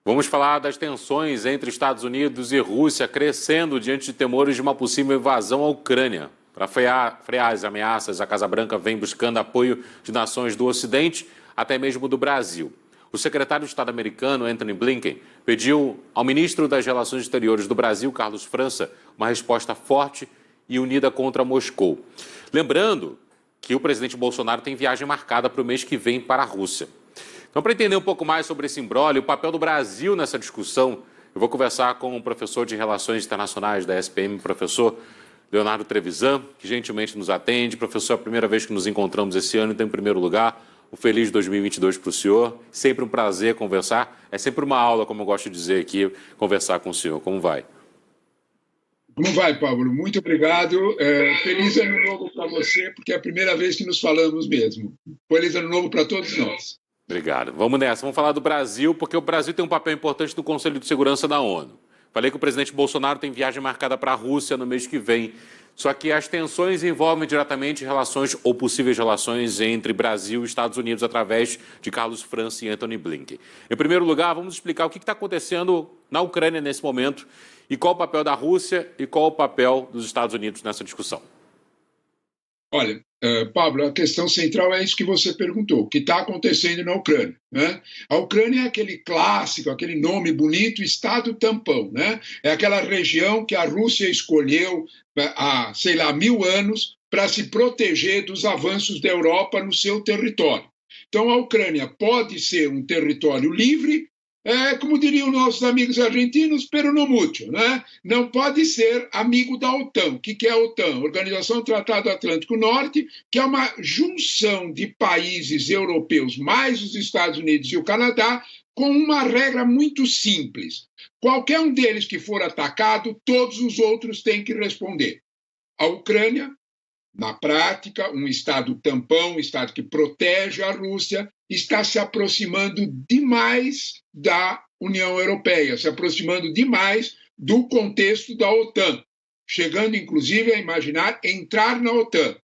Vamos falar das tensões entre Estados Unidos e Rússia crescendo diante de temores de uma possível invasão à Ucrânia. Para frear as ameaças, a Casa Branca vem buscando apoio de nações do Ocidente, até mesmo do Brasil. O secretário de Estado americano, Antony Blinken, pediu ao ministro das Relações Exteriores do Brasil, Carlos França, uma resposta forte e unida contra Moscou. Lembrando que o presidente Bolsonaro tem viagem marcada para o mês que vem para a Rússia. Então, para entender um pouco mais sobre esse imbróglio e o papel do Brasil nessa discussão, eu vou conversar com o professor de Relações Internacionais da SPM, professor Leonardo Trevisan, que gentilmente nos atende. Professor, é a primeira vez que nos encontramos esse ano, então, em primeiro lugar, um feliz 2022 para o senhor. Sempre um prazer conversar. É sempre uma aula, como eu gosto de dizer aqui, conversar com o senhor. Como vai? Como vai, Pablo? Muito obrigado. Feliz ano novo para você, porque é a primeira vez que nos falamos mesmo. Feliz ano novo para todos nós. Obrigado. Vamos nessa. Vamos falar do Brasil, porque o Brasil tem um papel importante no Conselho de Segurança da ONU. Falei que o presidente Bolsonaro tem viagem marcada para a Rússia no mês que vem. Só que as tensões envolvem diretamente relações ou possíveis relações entre Brasil e Estados Unidos através de Carlos França e Antony Blinken. Em primeiro lugar, vamos explicar o que está acontecendo na Ucrânia nesse momento e qual o papel da Rússia e qual o papel dos Estados Unidos nessa discussão. Olha, Pablo, a questão central é isso que você perguntou, o que está acontecendo na Ucrânia, né? A Ucrânia é aquele clássico, aquele nome bonito, Estado tampão, né? É aquela região que a Rússia escolheu há, 1000 anos para se proteger dos avanços da Europa no seu território. Então, a Ucrânia pode ser um território livre, como diriam nossos amigos argentinos, pero no mucho, né? Não pode ser amigo da OTAN. O que é a OTAN? Organização do Tratado Atlântico Norte, que é uma junção de países europeus, mais os Estados Unidos e o Canadá, com uma regra muito simples. Qualquer um deles que for atacado, todos os outros têm que responder. A Ucrânia, na prática, um Estado tampão, um Estado que protege a Rússia, está se aproximando demais da União Europeia, se aproximando demais do contexto da OTAN, chegando, inclusive, a imaginar entrar na OTAN.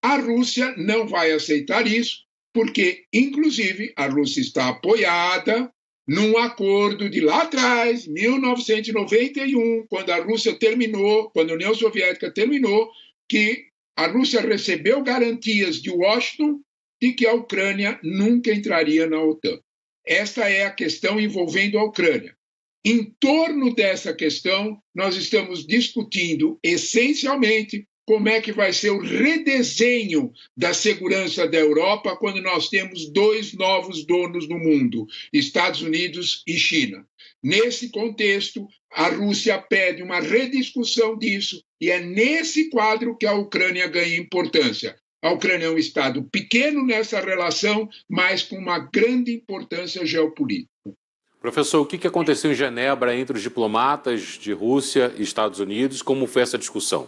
A Rússia não vai aceitar isso, porque, inclusive, a Rússia está apoiada num acordo de lá atrás, 1991, quando a Rússia terminou, quando a União Soviética terminou, que a Rússia recebeu garantias de Washington de que a Ucrânia nunca entraria na OTAN. Esta é a questão envolvendo a Ucrânia. Em torno dessa questão, nós estamos discutindo essencialmente como é que vai ser o redesenho da segurança da Europa quando nós temos 2 novos donos no mundo, Estados Unidos e China. Nesse contexto, a Rússia pede uma rediscussão disso e é nesse quadro que a Ucrânia ganha importância. A Ucrânia é um Estado pequeno nessa relação, mas com uma grande importância geopolítica. Professor, o que aconteceu em Genebra entre os diplomatas de Rússia e Estados Unidos? Como foi essa discussão?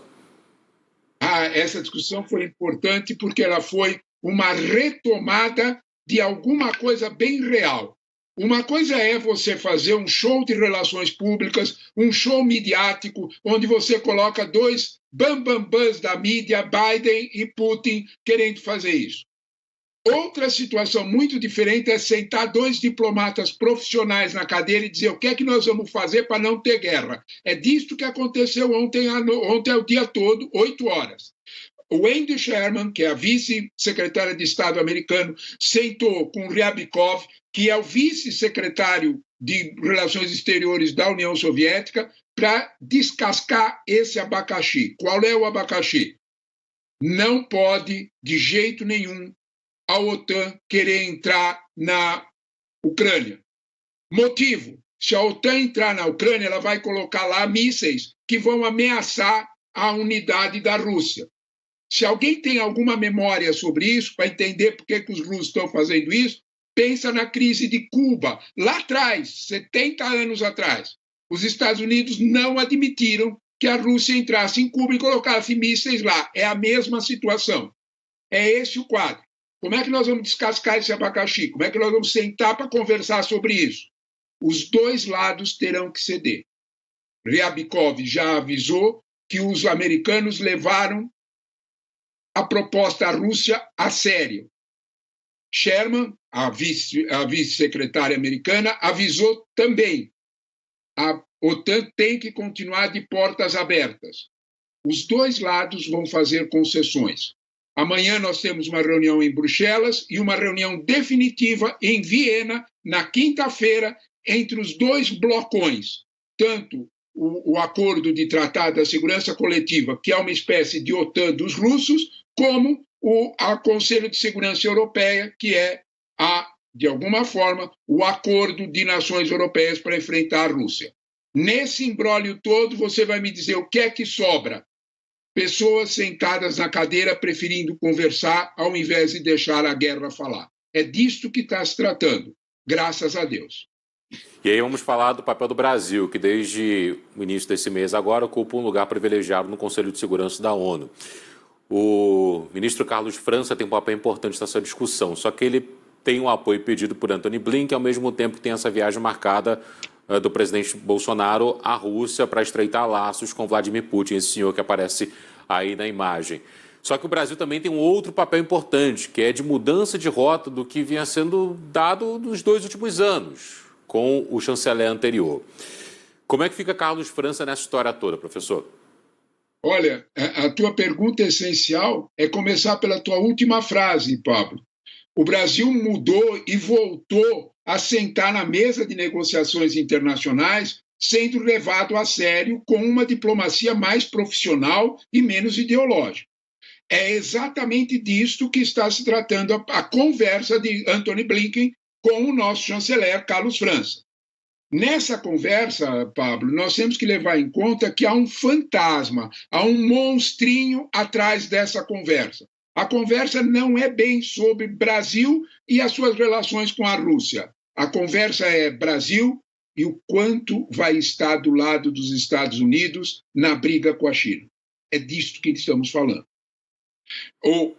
Essa discussão foi importante porque ela foi uma retomada de alguma coisa bem real. Uma coisa é você fazer um show de relações públicas, um show midiático, onde você coloca 2 bambambãs da mídia, Biden e Putin, querendo fazer isso. Outra situação muito diferente é sentar 2 diplomatas profissionais na cadeira e dizer o que é que nós vamos fazer para não ter guerra. É disso que aconteceu ontem o dia todo, 8 horas. O Wendy Sherman, que é a vice-secretária de Estado americano, sentou com Ryabkov, que é o vice-secretário de Relações Exteriores da União Soviética, para descascar esse abacaxi. Qual é o abacaxi? Não pode, de jeito nenhum, a OTAN querer entrar na Ucrânia. Motivo: se a OTAN entrar na Ucrânia, ela vai colocar lá mísseis que vão ameaçar a unidade da Rússia. Se alguém tem alguma memória sobre isso, para entender por que os russos estão fazendo isso, pensa na crise de Cuba, lá atrás, 70 anos atrás. Os Estados Unidos não admitiram que a Rússia entrasse em Cuba e colocasse mísseis lá. É a mesma situação. É esse o quadro. Como é que nós vamos descascar esse abacaxi? Como é que nós vamos sentar para conversar sobre isso? Os 2 lados terão que ceder. Ryabkov já avisou que os americanos levaram a proposta à Rússia a sério. Sherman, a vice-secretária americana, avisou também: a OTAN tem que continuar de portas abertas. Os dois lados vão fazer concessões. Amanhã nós temos uma reunião em Bruxelas e uma reunião definitiva em Viena, na quinta-feira, entre os dois blocões, tanto o acordo de tratado da segurança coletiva, que é uma espécie de OTAN dos russos, como o Conselho de Segurança Europeia, que é, de alguma forma, o acordo de nações europeias para enfrentar a Rússia. Nesse imbróglio todo, você vai me dizer o que é que sobra? Pessoas sentadas na cadeira preferindo conversar ao invés de deixar a guerra falar. É disto que está se tratando, graças a Deus. E aí vamos falar do papel do Brasil, que desde o início desse mês agora ocupa um lugar privilegiado no Conselho de Segurança da ONU. O ministro Carlos França tem um papel importante nessa discussão, só que ele tem um apoio pedido por Antony Blinken, ao mesmo tempo que tem essa viagem marcada do presidente Bolsonaro à Rússia para estreitar laços com Vladimir Putin, esse senhor que aparece aí na imagem. Só que o Brasil também tem um outro papel importante, que é de mudança de rota do que vinha sendo dado nos 2 últimos anos, com o chanceler anterior. Como é que fica Carlos França nessa história toda, professor? Olha, a tua pergunta essencial é começar pela tua última frase, Pablo. O Brasil mudou e voltou a sentar na mesa de negociações internacionais, sendo levado a sério com uma diplomacia mais profissional e menos ideológica. É exatamente disto que está se tratando a conversa de Antony Blinken com o nosso chanceler Carlos França. Nessa conversa, Pablo, nós temos que levar em conta que há um fantasma, há um monstrinho atrás dessa conversa. A conversa não é bem sobre Brasil e as suas relações com a Rússia. A conversa é Brasil e o quanto vai estar do lado dos Estados Unidos na briga com a China. É disto que estamos falando.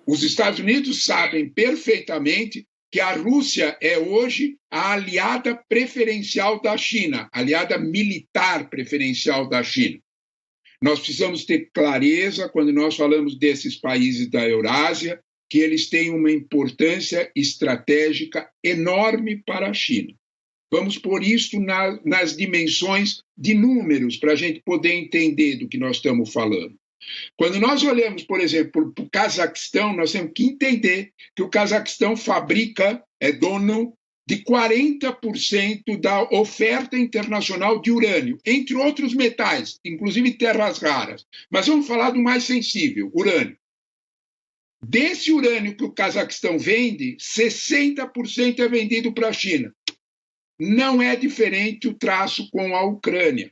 Os Estados Unidos sabem perfeitamente que a Rússia é hoje a aliada preferencial da China, aliada militar preferencial da China. Nós precisamos ter clareza, quando nós falamos desses países da Eurásia, que eles têm uma importância estratégica enorme para a China. Vamos pôr isso nas dimensões de números, para a gente poder entender do que nós estamos falando. Quando nós olhamos, por exemplo, para o Cazaquistão, nós temos que entender que o Cazaquistão fabrica, é dono de 40% da oferta internacional de urânio, entre outros metais, inclusive terras raras. Mas vamos falar do mais sensível, urânio. Desse urânio que o Cazaquistão vende, 60% é vendido para a China. Não é diferente o traço com a Ucrânia.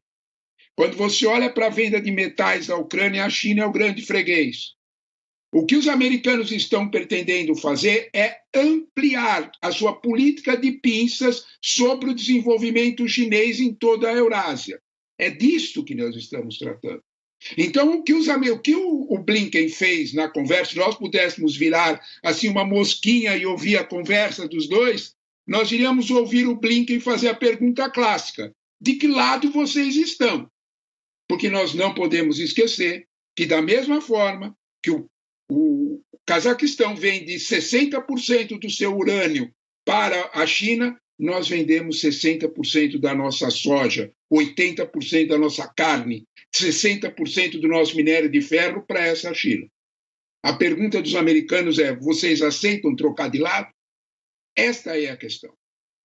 Quando você olha para a venda de metais da Ucrânia, a China é o grande freguês. O que os americanos estão pretendendo fazer é ampliar a sua política de pinças sobre o desenvolvimento chinês em toda a Eurásia. É disso que nós estamos tratando. Então, o que o Blinken fez na conversa, se nós pudéssemos virar assim uma mosquinha e ouvir a conversa dos dois, nós iríamos ouvir o Blinken fazer a pergunta clássica: de que lado vocês estão? Porque nós não podemos esquecer que, da mesma forma que o Cazaquistão vende 60% do seu urânio para a China, nós vendemos 60% da nossa soja, 80% da nossa carne, 60% do nosso minério de ferro para essa China. A pergunta dos americanos é: vocês aceitam trocar de lado? Esta é a questão.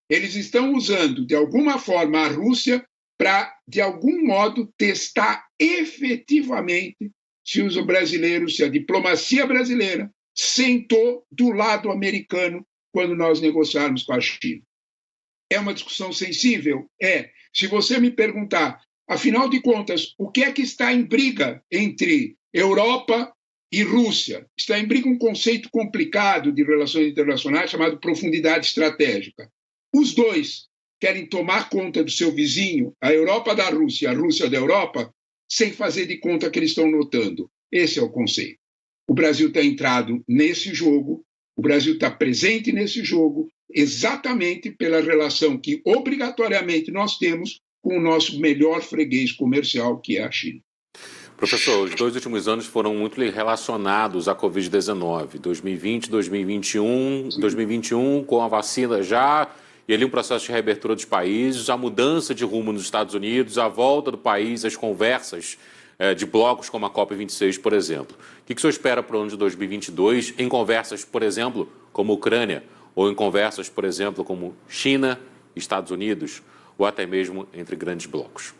Eles estão usando, de alguma forma, a Rússia para, de algum modo, testar efetivamente se os brasileiros, se a diplomacia brasileira sentou do lado americano quando nós negociarmos com a China. É uma discussão sensível? É. Se você me perguntar, afinal de contas, o que é que está em briga entre Europa e Rússia? Está em briga um conceito complicado de relações internacionais chamado profundidade estratégica. Os dois querem tomar conta do seu vizinho, a Europa da Rússia, a Rússia da Europa, sem fazer de conta que eles estão notando. Esse é o conceito. O Brasil está entrado nesse jogo, o Brasil está presente nesse jogo, exatamente pela relação que obrigatoriamente nós temos com o nosso melhor freguês comercial, que é a China. Professor, os 2 últimos anos foram muito relacionados à Covid-19. 2020, 2021 com a vacina já, e ali um processo de reabertura dos países, a mudança de rumo nos Estados Unidos, a volta do país, as conversas de blocos como a COP26, por exemplo. O que o senhor espera para o ano de 2022 em conversas, por exemplo, como Ucrânia, ou em conversas, por exemplo, como China, Estados Unidos, ou até mesmo entre grandes blocos?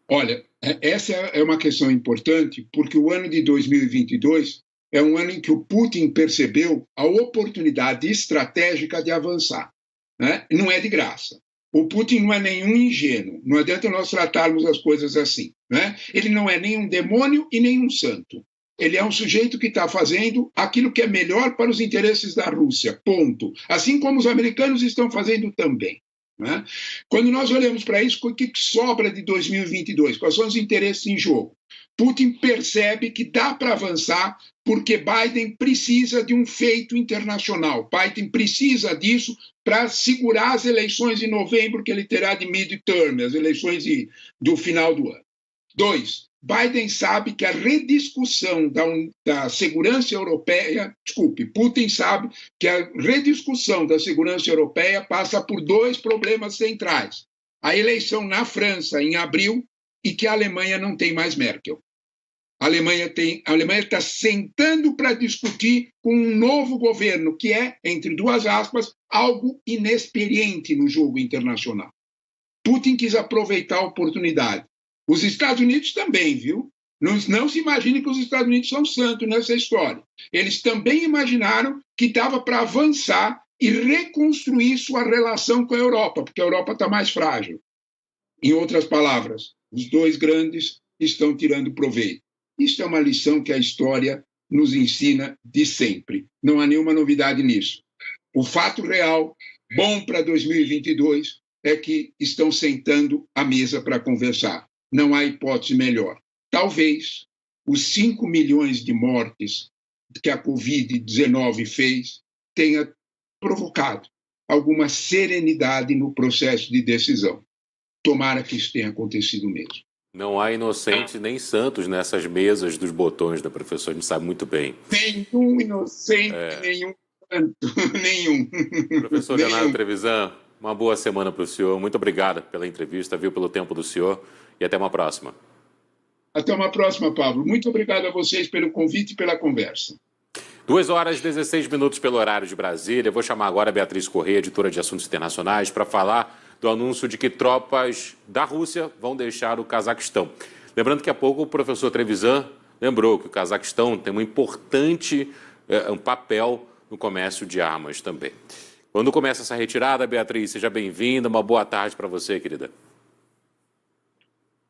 Olha, essa é uma questão importante, porque o ano de 2022 é um ano em que o Putin percebeu a oportunidade estratégica de avançar, né? Não é de graça. O Putin não é nenhum ingênuo, não adianta nós tratarmos as coisas assim, né? Ele não é nem um demônio e nem um santo. Ele é um sujeito que está fazendo aquilo que é melhor para os interesses da Rússia, ponto. Assim como os americanos estão fazendo também. Né? Quando nós olhamos para isso, o que sobra de 2022? Quais são os interesses em jogo? Putin percebe que dá para avançar porque Biden precisa de um feito internacional. Biden precisa disso para segurar as eleições em novembro que ele terá de midterm, as eleições do final do ano. 2. Biden sabe que a rediscussão da segurança europeia, Putin sabe que a rediscussão da segurança europeia passa por 2 problemas centrais. A eleição na França em abril e que a Alemanha não tem mais Merkel. A Alemanha está sentando para discutir com um novo governo, que é, entre 2 aspas, algo inexperiente no jogo internacional. Putin quis aproveitar a oportunidade. Os Estados Unidos também, viu? Não se imagine que os Estados Unidos são santos nessa história. Eles também imaginaram que dava para avançar e reconstruir sua relação com a Europa, porque a Europa está mais frágil. Em outras palavras, os 2 grandes estão tirando proveito. Isso é uma lição que a história nos ensina de sempre. Não há nenhuma novidade nisso. O fato real, bom para 2022, é que estão sentando à mesa para conversar. Não há hipótese melhor. Talvez os 5 milhões de mortes que a Covid-19 fez tenha provocado alguma serenidade no processo de decisão. Tomara que isso tenha acontecido mesmo. Não há inocentes nem santos nessas mesas dos botões, da professora, a gente sabe muito bem. Nenhum inocente, nenhum santo, nenhum. Professor Leonardo Trevisan, uma boa semana para o senhor. Muito obrigado pela entrevista, pelo tempo do senhor e até uma próxima. Até uma próxima, Pablo. Muito obrigado a vocês pelo convite e pela conversa. 2h16 pelo horário de Brasília. Eu vou chamar agora a Beatriz Corrêa, editora de Assuntos Internacionais, para falar do anúncio de que tropas da Rússia vão deixar o Cazaquistão. Lembrando que há pouco o professor Trevisan lembrou que o Cazaquistão tem um importante papel no comércio de armas também. Quando começa essa retirada, Beatriz, seja bem-vinda. Uma boa tarde para você, querida.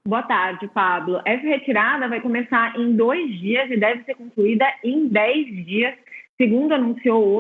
Boa tarde, Pablo. Essa retirada vai começar em 2 dias e deve ser concluída em 10 dias, segundo anunciou hoje